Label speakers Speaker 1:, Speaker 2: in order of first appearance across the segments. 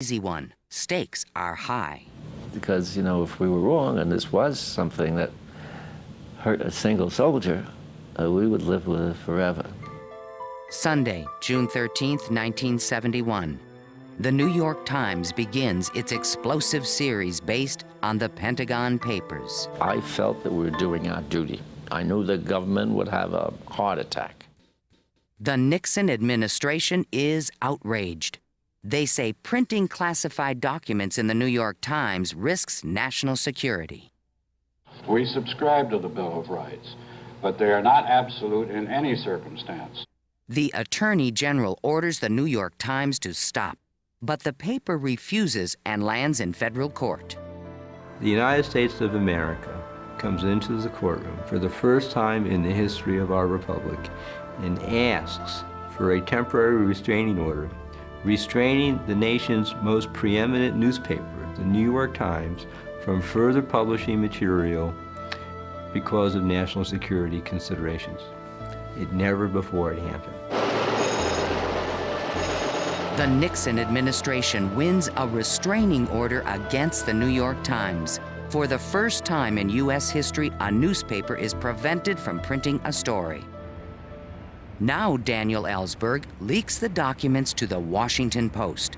Speaker 1: Easy one. Stakes are high.
Speaker 2: Because, you know, if we were wrong and this was something that hurt a single soldier, we would live with it forever.
Speaker 1: Sunday, June 13th, 1971. The New York Times begins its explosive series based on the Pentagon Papers.
Speaker 2: I felt that we were doing our duty. I knew the government would have a heart attack.
Speaker 1: The Nixon administration is outraged. They say printing classified documents in the New York Times risks national security.
Speaker 3: We subscribe to the Bill of Rights, but they are not absolute in any circumstance.
Speaker 1: The Attorney General orders the New York Times to stop, but the paper refuses and lands in federal court.
Speaker 4: The United States of America comes into the courtroom for the first time in the history of our republic and asks for a temporary restraining order restraining the nation's most preeminent newspaper, the New York Times, from further publishing material because of national security considerations. It never before had happened.
Speaker 1: The Nixon administration wins a restraining order against the New York Times. For the first time in U.S. history, a newspaper is prevented from printing a story. Now Daniel Ellsberg leaks the documents to the Washington Post.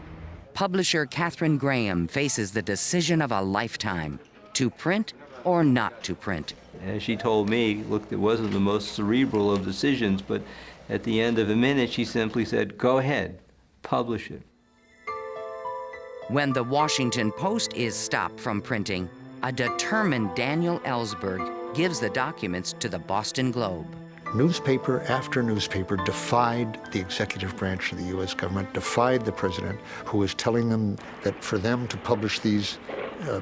Speaker 1: Publisher Katharine Graham faces the decision of a lifetime, to print or not to print.
Speaker 4: And she told me, look, it wasn't the most cerebral of decisions, but at the end of a minute, she simply said, go ahead, publish it.
Speaker 1: When the Washington Post is stopped from printing, a determined Daniel Ellsberg gives the documents to the Boston Globe.
Speaker 5: Newspaper after newspaper defied the executive branch of the U.S. government, defied the president, who was telling them that for them to publish these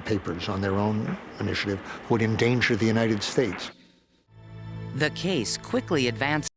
Speaker 5: papers on their own initiative would endanger the United States.
Speaker 1: The case quickly advanced